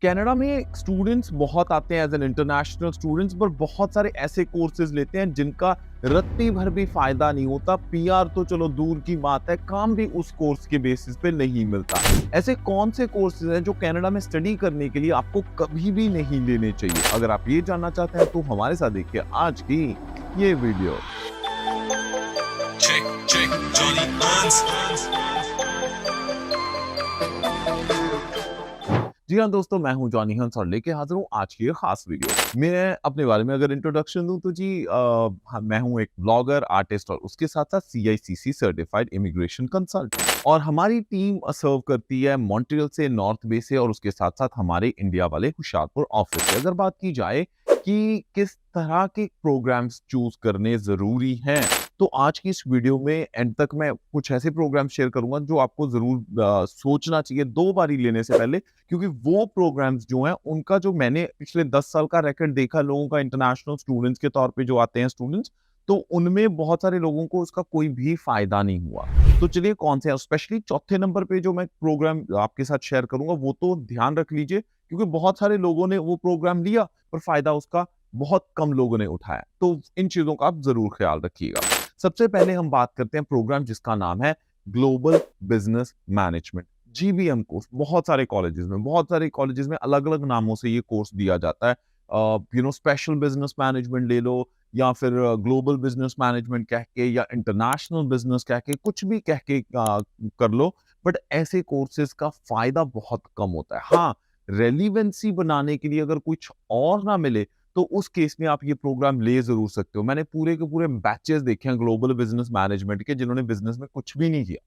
Canada में students बहुत आते हैं एज एन इंटरनेशनल स्टूडेंट्स, पर बहुत सारे ऐसे कोर्सेज लेते हैं जिनका रत्ती भर भी फायदा नहीं होता। पीआर तो चलो दूर की बात है, काम भी उस कोर्स के बेसिस पे नहीं मिलता। ऐसे कौन से कोर्सेज हैं जो कनाडा में स्टडी करने के लिए आपको कभी भी नहीं लेने चाहिए? अगर आप ये जानना चाहते हैं तो हमारे साथ देखिए आज की ये video. Check, check, Johnny Hans. जी हाँ दोस्तों, मैं हूं जॉनी हंस और लेके हाजिर हूं आज की ये खास वीडियो। मैं अपने बारे में अगर इंट्रोडक्शन दूं तो जी मैं हूं एक ब्लॉगर, आर्टिस्ट और उसके साथ साथ सीआईसीसी सर्टिफाइड इमिग्रेशन कंसल्टेंट। और हमारी टीम सर्व करती है मॉन्ट्रियल से, नॉर्थ बे से और उसके साथ साथ हमारे इंडिया वाले हुशियारपुर ऑफिस से। अगर बात की जाए कि किस तरह के प्रोग्राम्स चूज करने जरूरी हैं, तो आज की इस वीडियो में एंड तक मैं कुछ ऐसे प्रोग्राम शेयर करूंगा जो आपको जरूर सोचना चाहिए दो बारी लेने से पहले, क्योंकि वो प्रोग्राम्स जो हैं उनका जो मैंने पिछले 10 साल का रिकॉर्ड देखा लोगों का, इंटरनेशनल स्टूडेंट्स के तौर पे जो आते हैं स्टूडेंट्स, तो उनमें बहुत सारे लोगों को उसका कोई भी फायदा नहीं हुआ। तो चलिए कौन से, स्पेशली चौथे नंबर पे जो मैं प्रोग्राम आपके साथ शेयर करूंगा वो तो ध्यान रख लीजिए, क्योंकि बहुत सारे लोगों ने वो प्रोग्राम लिया पर फायदा उसका बहुत कम लोगों ने उठाया। तो इन चीजों का आप जरूर ख्याल रखिएगा। सबसे पहले हम बात करते हैं प्रोग्राम जिसका नाम है global business management, GBM course. बहुत सारे कॉलेजेस में अलग अलग नामों से ये कोर्स दिया जाता है। स्पेशल बिजनेस मैनेजमेंट ले लो, या फिर ग्लोबल बिजनेस मैनेजमेंट कह के, या इंटरनेशनल बिजनेस कह के, कुछ भी कह के कर लो। बट ऐसे कोर्सेज का फायदा बहुत कम होता है। हाँ, रेलिवेंसी बनाने के लिए अगर कुछ और ना मिले तो उस केस में आप ये प्रोग्राम ले जरूर सकते हो। मैंने पूरे के पूरे बैचेस देखे हैं ग्लोबल बिजनेस मैनेजमेंट के, जिन्होंने बिजनेस में कुछ भी नहीं किया।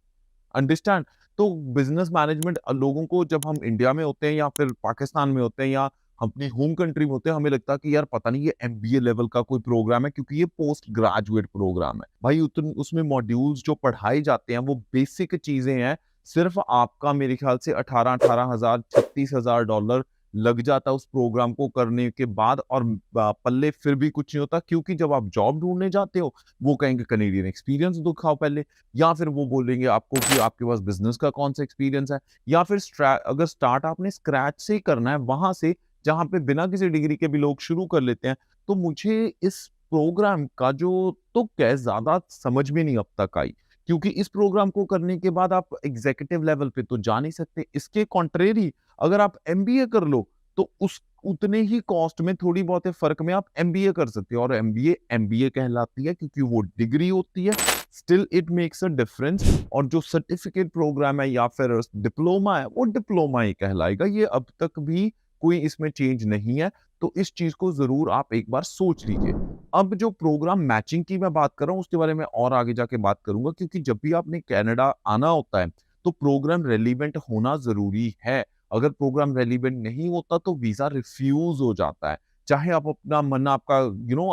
अंडरस्टैंड? तो बिजनेस मैनेजमेंट लोगों को, जब हम इंडिया में होते हैं या फिर पाकिस्तान में होते हैं या अपनी होम कंट्री में होते हैं, हमें लगता है कि यार पता नहीं ये एमबीए लेवल का कोई प्रोग्राम है, क्योंकि ये पोस्ट ग्रेजुएट प्रोग्राम है। भाई उसमें मॉड्यूल्स जो पढ़ाए जाते हैं वो बेसिक चीजें हैं। सिर्फ आपका मेरे ख्याल से 18,000 $36,000 लग जाता है उस प्रोग्राम को करने के बाद, और पल्ले फिर भी कुछ नहीं होता, क्योंकि जब आप जॉब ढूंढने जाते हो वो कहेंगे कनेडियन एक्सपीरियंस दिखाओ पहले, या फिर वो बोलेंगे आपको कि आपके पास बिजनेस का कौन सा एक्सपीरियंस है, या फिर अगर स्टार्ट आपने स्क्रैच से करना है, वहां से जहां पे बिना किसी डिग्री के भी लोग शुरू कर लेते हैं। तो मुझे इस प्रोग्राम का जो तो क्या ज्यादा समझ में नहीं अब तक आई, क्योंकि इस प्रोग्राम को करने के बाद आप एग्जीक्यूटिव लेवल पे तो जा नहीं सकते। इसके कॉन्ट्रेरी अगर आप एमबीए कर लो तो उस उतने ही कॉस्ट में, थोड़ी बहुत फर्क में आप एमबीए कर सकते हो। और एमबीए एमबीए कहलाती है क्योंकि वो डिग्री होती है। Still it makes a difference. और जो सर्टिफिकेट प्रोग्राम है या फिर डिप्लोमा है, वो डिप्लोमा ही कहलाएगा। ये अब तक भी कोई इसमें चेंज नहीं है। तो इस चीज को जरूर आप एक बार सोच लीजिए। अब जो प्रोग्राम मैचिंग की मैं बात कर रहा हूँ उसके बारे में और आगे जाके बात करूंगा, क्योंकि जब भी आपने कनाडा आना होता है तो प्रोग्राम रेलिवेंट होना जरूरी है। अगर प्रोग्राम रेलिवेंट नहीं होता तो वीजा रिफ्यूज हो जाता है। चाहे आप अपना मन, आपका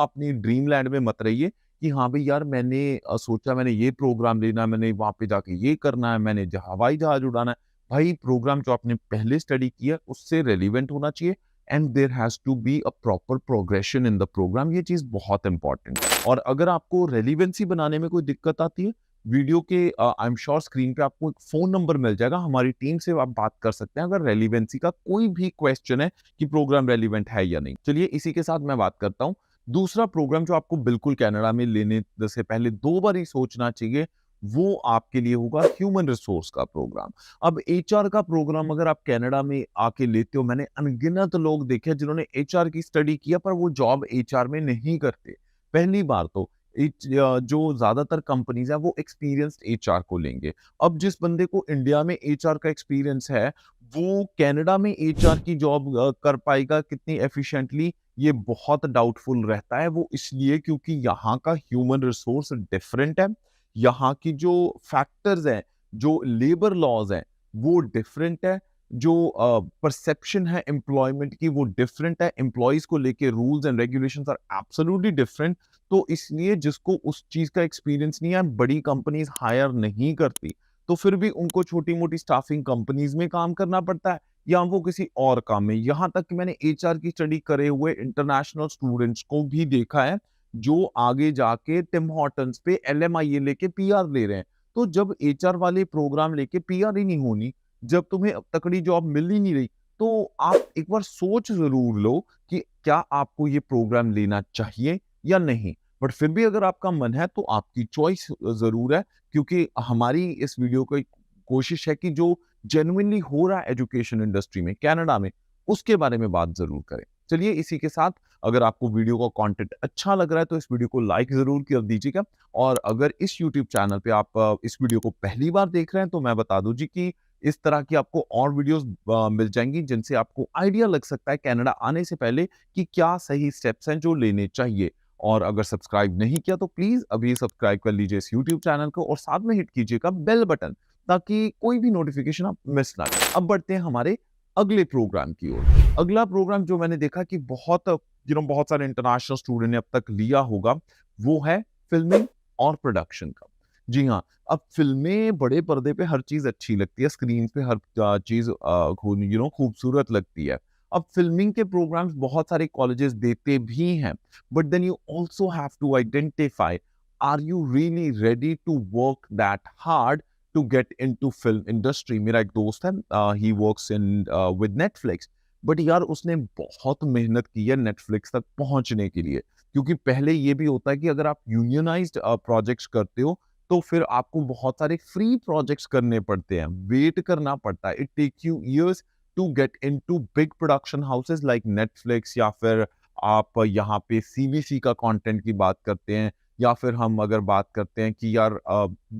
अपनी ड्रीम लैंड में मत रहिए कि हाँ भाई यार मैंने सोचा मैंने ये प्रोग्राम लेना है, मैंने वहां पे जाके ये करना है, मैंने हवाई जहाज उड़ाना है। भाई प्रोग्राम जो आपने पहले स्टडी किया उससे रेलिवेंट होना चाहिए, and there has to be a proper progression in the program. ये चीज बहुत इंपॉर्टेंट है। और अगर आपको रेलिवेंसी बनाने में कोई दिक्कत आती है, वीडियो के आई एम श्योर स्क्रीन पे आपको एक फोन नंबर मिल जाएगा, हमारी टीम से आप बात कर सकते हैं अगर रेलिवेंसी का कोई भी क्वेश्चन है कि प्रोग्राम रेलिवेंट है या नहीं। चलिए इसी के साथ मैं बात करता हूँ। दूसरा प्रोग्राम जो आपको बिल्कुल कनाडा में लेने से पहले दो बार ही सोचना चाहिए, वो आपके लिए होगा ह्यूमन रिसोर्स का प्रोग्राम। अब एचआर का प्रोग्राम अगर आप कनाडा में आके लेते हो, मैंने अनगिनत लोग देखे जिन्होंने एचआर की स्टडी किया पर वो जॉब एचआर में नहीं करते। पहली बार तो जो ज्यादातर कंपनीज है वो एक्सपीरियंस्ड एचआर को लेंगे। अब जिस बंदे को इंडिया में एचआर का एक्सपीरियंस है वो कनाडा में एचआर की जॉब कर पाएगा कितनी एफिशिएंटली, ये बहुत डाउटफुल रहता है। वो इसलिए क्योंकि यहाँ का ह्यूमन रिसोर्स डिफरेंट है, यहाँ की जो फैक्टर्स हैं, जो लेबर लॉज हैं वो डिफरेंट है, जो परसेप्शन है एम्प्लॉयमेंट की वो डिफरेंट है, एम्प्लॉयज को लेके rules and regulations are absolutely different. तो इसलिए जिसको उस चीज का एक्सपीरियंस नहीं है बड़ी कंपनीज हायर नहीं करती, तो फिर भी उनको छोटी मोटी स्टाफिंग कंपनीज में काम करना पड़ता है या वो किसी और काम में। यहां तक कि मैंने एचआर की स्टडी करे हुए इंटरनेशनल स्टूडेंट्स को भी देखा है जो आगे जाके टिम हॉर्टन्स पे एलएमआईए लेके पीआर ले रहे हैं। तो जब एचआर वाले प्रोग्राम लेके पीआर ही नहीं होनी, जब तुम्हें तकड़ी जॉब मिल ही नहीं रही, तो आप एक बार सोच ज़रूर लो कि क्या आपको ये प्रोग्राम लेना चाहिए या नहीं। बट फिर भी अगर आपका मन है तो आपकी चॉइस ज़रूर है, क्योंकि हमारी इस वीडियो की कोशिश है कि जो जेन्युइनली हो रहा है एजुकेशन इंडस्ट्री में, कनाडा में, उसके बारे में बात ज़रूर करें। चलिए इसी के साथ, अगर आपको वीडियो का कंटेंट अच्छा लग रहा है तो इस वीडियो को लाइक ज़रूर कर दीजिएगा। और अगर इस यूट्यूब चैनल पे आप इस वीडियो को पहली बार देख रहे हैं तो मैं बता दूं जी कि इस तरह की आपको और वीडियोस मिल जाएंगी जिनसे आपको आइडिया लग सकता है कनाडा आने से पहले कि क्या सही स्टेप्स हैं जो लेने चाहिए। और अगर सब्सक्राइब नहीं किया तो प्लीज अभी सब्सक्राइब कर लीजिए इस यूट्यूब चैनल को और साथ में हिट कीजिएगा बेल बटन, ताकि कोई भी नोटिफिकेशन आप मिस ना करें। अब बढ़ते हैं हमारे अगले प्रोग्राम की ओर। अगला प्रोग्राम जो मैंने देखा कि बहुत सारे इंटरनेशनल स्टूडेंट ने अब तक लिया होगा, वो है फिल्मिंग और प्रोडक्शन का। जी हाँ, अब फ़िल्में बड़े पर्दे पे हर चीज़ अच्छी लगती है, स्क्रीन पे हर चीज़ खूबसूरत लगती है। अब फ़िल्मिंग के प्रोग्राम्स बहुत सारे कॉलेजेस देते भी हैं, but then you also have to identify, are you really ready to work that hard to get into film industry? मेरा एक दोस्त है, he works with Netflix, but यार उसने बहुत मेहनत की है नेटफ्लिक्स तक पहुँचने के लिए। क्योंकि पहले ये भी होता है कि अगर आप यूनियनाइज़्ड प्रोजेक्ट्स करते हो, तो फिर आपको बहुत सारे फ्री प्रोजेक्ट्स करने पड़ते हैं, वेट करना पड़ता है। It takes you years to get into big production houses like Netflix, या फिर आप यहाँ पे सीबीसी का कंटेंट की बात करते हैं, या फिर हम अगर बात करते हैं कि यार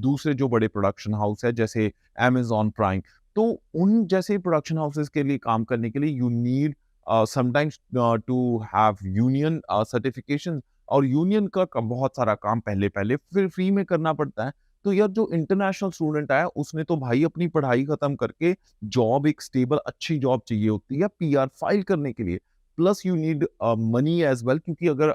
दूसरे जो बड़े प्रोडक्शन हाउस है जैसे अमेज़न प्राइम, तो उन जैसे प्रोडक्शन हाउसेस के लिए काम करने के लिए you need sometimes to have union certification, और यूनियन का बहुत सारा काम पहले-पहले फिर फ्री में करना पड़ता है। तो यार जो इंटरनेशनल स्टूडेंट आया उसने तो भाई अपनी पढ़ाई खत्म करके जॉब, एक स्टेबल अच्छी जॉब चाहिए होती है पीआर फाइल करने के लिए। Plus you need money as well, क्योंकि अगर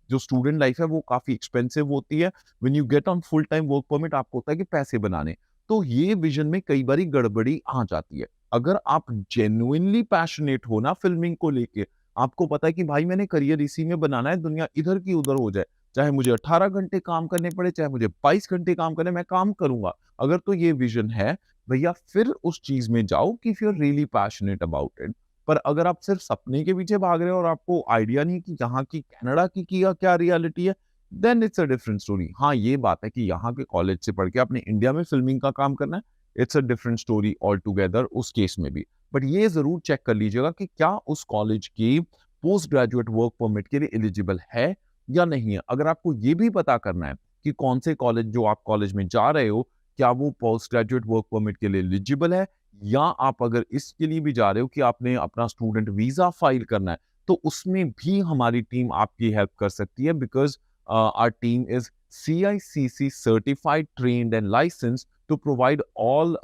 जो स्टूडेंट लाइफ है वो काफ़ी एक्सपेंसिव होती है। When you get on full time work permit आपको होता है कि पैसे बनाने। तो ये विज़न में कई बारी गड़बड़ी आ जाती है। अगर आप जेन्युइनली पैशनेट हो ना फ़िल्मिंग को लेके, आपको पता है कि भाई मैंने करियर इसी में बनाना है, दुनिया इधर की उधर हो जाए। चाहे मुझे 18 घंटे काम करने पड़े, चाहे मुझे 22 घंटे काम करने, मैं काम करूँगा। अगर तो ये विज़न है, भैया फिर उस चीज़ में जाओ कि if you are really passionate about it. पर अगर आप सिर्फ सपने के पीछे भाग रहे हो और आपको आइडिया नहीं कि यहाँ की कनाडा की क्या रियलिटी है, then it's a different story. हाँ, ये बात है कि यहाँ के कॉलेज से पढ़ के आपने इंडिया में फ़िल्मिंग का काम करना है, it's a different story all together उस केस में भी। बट ये ज़रूर चेक कर लीजिएगा कि क्या उस कॉलेज की पोस्ट ग्रेजुएट वर्क परमिट के लिए एलिजिबल है या नहीं है। अगर आपको ये भी पता करना है कि कौन से कॉलेज, जो आप कॉलेज में जा रहे हो, क्या वो पोस्ट ग्रेजुएट वर्क परमिट के लिए एलिजिबल है, या आप अगर इसके लिए भी जा रहे हो कि आपने अपना स्टूडेंट वीजा फाइल करना है, तो उसमें भी हमारी टीम आपकी हेल्प कर सकती है। Because our team is CICC certified, trained and licensed to provide all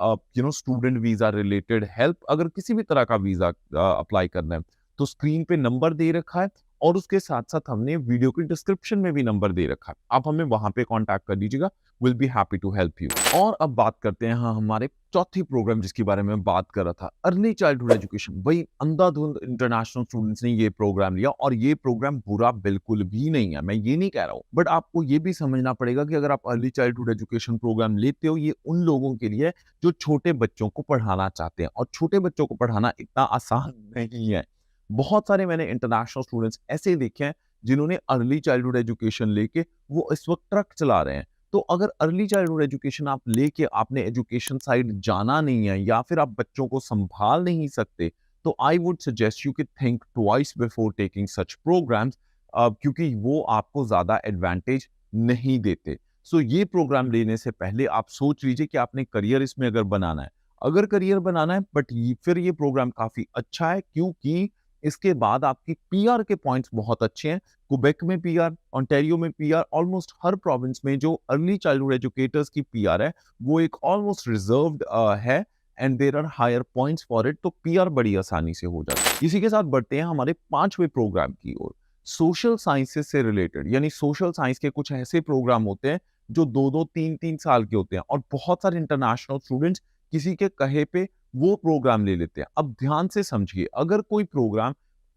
student visa related help। अगर किसी भी तरह का वीजा अप्लाई करना है तो स्क्रीन पे नंबर दे रखा है, और उसके साथ साथ हमने वीडियो के डिस्क्रिप्शन में भी नंबर दे रखा है, आप हमें वहां पे कांटेक्ट कर लीजिएगा। Will be happy to help you. और अब बात करते हैं हाँ हमारे चौथी प्रोग्राम जिसके बारे में बात कर रहा था, अर्ली चाइल्डहुड एजुकेशन। भाई अंधाधुंध इंटरनेशनल स्टूडेंट्स ने ये प्रोग्राम लिया, और ये प्रोग्राम बुरा बिल्कुल भी नहीं है, मैं ये नहीं कह रहा हूँ। बट आपको ये भी समझना पड़ेगा कि अगर आप अर्ली चाइल्डहुड एजुकेशन प्रोग्राम लेते हो, ये उन लोगों के लिए है जो छोटे बच्चों को पढ़ाना चाहते हैं, और छोटे बच्चों को पढ़ाना इतना आसान नहीं है। बहुत सारे मैंने इंटरनेशनल स्टूडेंट्स ऐसे देखे हैं जिन्होंने अर्ली चाइल्डहुड एजुकेशन लेके वो इस वक्त ट्रक चला रहे हैं। तो अगर अर्ली चाइल्डहुड एजुकेशन आप लेके आपने एजुकेशन साइड जाना नहीं है, या फिर आप बच्चों को संभाल नहीं सकते, तो आई वुड सजेस्ट यू कि think twice before taking such programs, क्योंकि वो आपको ज्यादा एडवांटेज नहीं देते। सो ये प्रोग्राम लेने से पहले आप सोच लीजिए कि आपने करियर इसमें अगर बनाना है। अगर करियर बनाना है, बट फिर ये प्रोग्राम काफी अच्छा है, क्योंकि इसके बाद आपकी पीआर के पॉइंट्स बहुत अच्छे हैं। क्वेबेक में पीआर, ओंटारियो में पीआर, ऑलमोस्ट हर प्रोविंस में जो अर्ली चाइल्डहुड एजुकेटर्स की पीआर है वो एक ऑलमोस्ट रिजर्व्ड है, and there are higher points for it. तो पीआर बड़ी आसानी से हो जाता है। इसी के साथ बढ़ते हैं हमारे पांचवें प्रोग्राम की ओर, सोशल साइंसेस से रिलेटेड। यानी सोशल साइंस के कुछ ऐसे प्रोग्राम होते हैं जो 2-2 3-3 साल के होते हैं, और बहुत सारे इंटरनेशनल स्टूडेंट्स किसी के कहे पे वो प्रोग्राम ले लेते हैं। अब ध्यान से समझिए, अगर कोई प्रोग्राम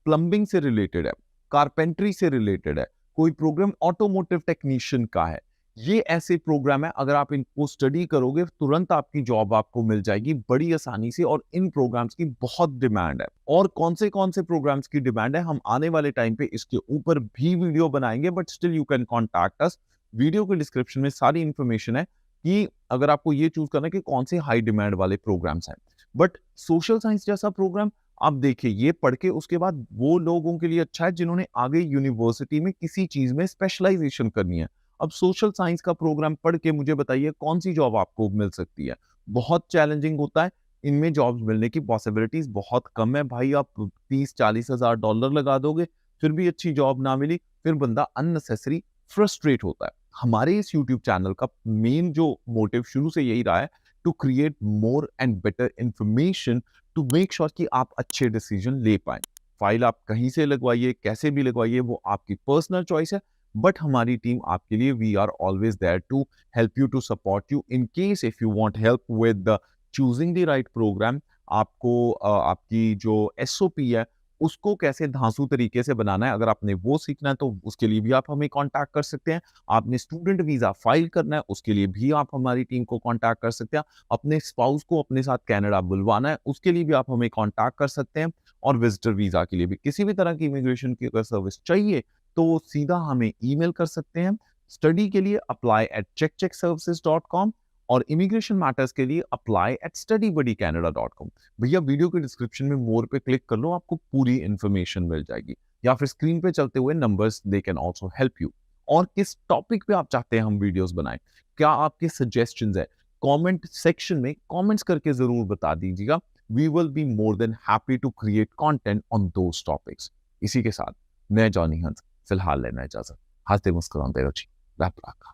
प्लम्बिंग से रिलेटेड है, कारपेंट्री से रिलेटेड है, कोई प्रोग्राम ऑटोमोटिव टेक्नीशियन का है, ये ऐसे प्रोग्राम है, अगर आप इनको स्टडी करोगे तुरंत आपकी जॉब आपको मिल जाएगी बड़ी आसानी से, और इन प्रोग्राम्स की बहुत डिमांड है। और कौन से प्रोग्राम्स की डिमांड है, हम आने वाले टाइम पे इसके ऊपर भी वीडियो बनाएंगे, but still you can contact us. Video के डिस्क्रिप्शन में सारी इंफॉर्मेशन है कि अगर आपको ये चूज करना है कि कौन से हाई डिमांड वाले प्रोग्राम्स हैं। बट सोशल साइंस जैसा प्रोग्राम आप देखिए, ये पढ़ के उसके बाद वो लोगों के लिए अच्छा है जिन्होंने आगे यूनिवर्सिटी में किसी चीज में स्पेशलाइजेशन करनी है। अब सोशल साइंस का प्रोग्राम पढ़ के मुझे बताइए कौन सी जॉब आपको मिल सकती है। बहुत चैलेंजिंग होता है, इनमें जॉब्स मिलने की पॉसिबिलिटीज बहुत कम है भाई। आप 30-40 हजार डॉलर लगा दोगे फिर भी अच्छी जॉब ना मिली, फिर बंदा अननेसेसरी फ्रस्ट्रेट होता है। हमारे इस यूट्यूब चैनल का मेन जो मोटिव शुरू से यही रहा है, to create more and better information, to make sure कि आप अच्छे डिसीजन ले पाए। फाइल आप कहीं से लगवाइए, कैसे भी लगवाइए, वो आपकी पर्सनल चॉइस है, बट हमारी टीम आपके लिए, we are always there to help you, to support you in case if you want help with choosing the right program. आपको आपकी जो एसओपी है उसको कैसे धांसू तरीके से बनाना है, अगर आपने वो सीखना है तो उसके लिए भी आप हमें कांटेक्ट कर सकते हैं। आपने स्टूडेंट वीजा फाइल करना है उसके लिए भी आप हमारी टीम को कांटेक्ट कर सकते हैं। अपने स्पाउस को अपने साथ कनाडा बुलवाना है उसके लिए भी आप हमें कांटेक्ट कर सकते हैं। और विजिटर वीजा के लिए भी, किसी भी तरह की इमिग्रेशन की अगर सर्विस चाहिए तो सीधा हमें ईमेल कर सकते हैं। स्टडी के लिए apply@checkcheckservices.com, और इमिग्रेशन मैटर्स के लिए apply@studybuddycanada.com। भैया वीडियो के डिस्क्रिप्शन में मोर पे क्लिक कर लो, आपको पूरी इंफॉर्मेशन मिल जाएगी, या फिर स्क्रीन पे चलते हुए numbers, they can also help you. और किस टॉपिक पे आप चाहते हैं हम वीडियोस बनाएं, क्या आपके सजेशंस है, कमेंट सेक्शन में कमेंट्स करके जरूर बता दीजिएगा। We will be more than happy to create content on those topics. इसी के साथ मैं जॉनी हंस फिलहाल लेना इजाजत। हंसते मुस्कुराते रहो जी। रब रखा।